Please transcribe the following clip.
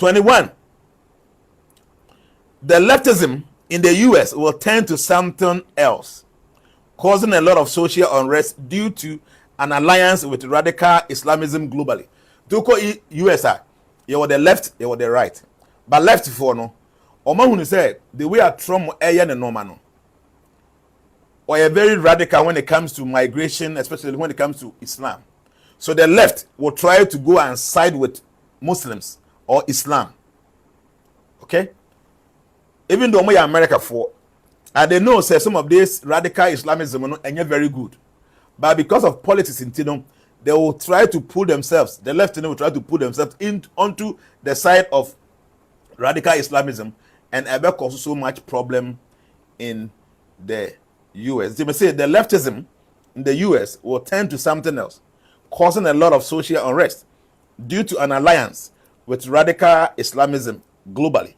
21. The leftism in the US will turn to something else, causing a lot of social unrest due to an alliance with radical Islamism globally. To USA, you were the left, you were the right. But left for no, Oman who said the way at Trump and no or are very radical when it comes to migration, especially when it comes to Islam. So the left will try to go and side with Muslims or Islam. Okay? Even though we are America for, and they know say some of this radical Islamism and you're very good. But because of politics in Tidom, they will try to pull themselves, the left will try to pull themselves onto the side of radical Islamism, and it will cause so much problem in the US. They may say the leftism in the US will turn to something else, causing a lot of social unrest due to an alliance with radical Islamism globally.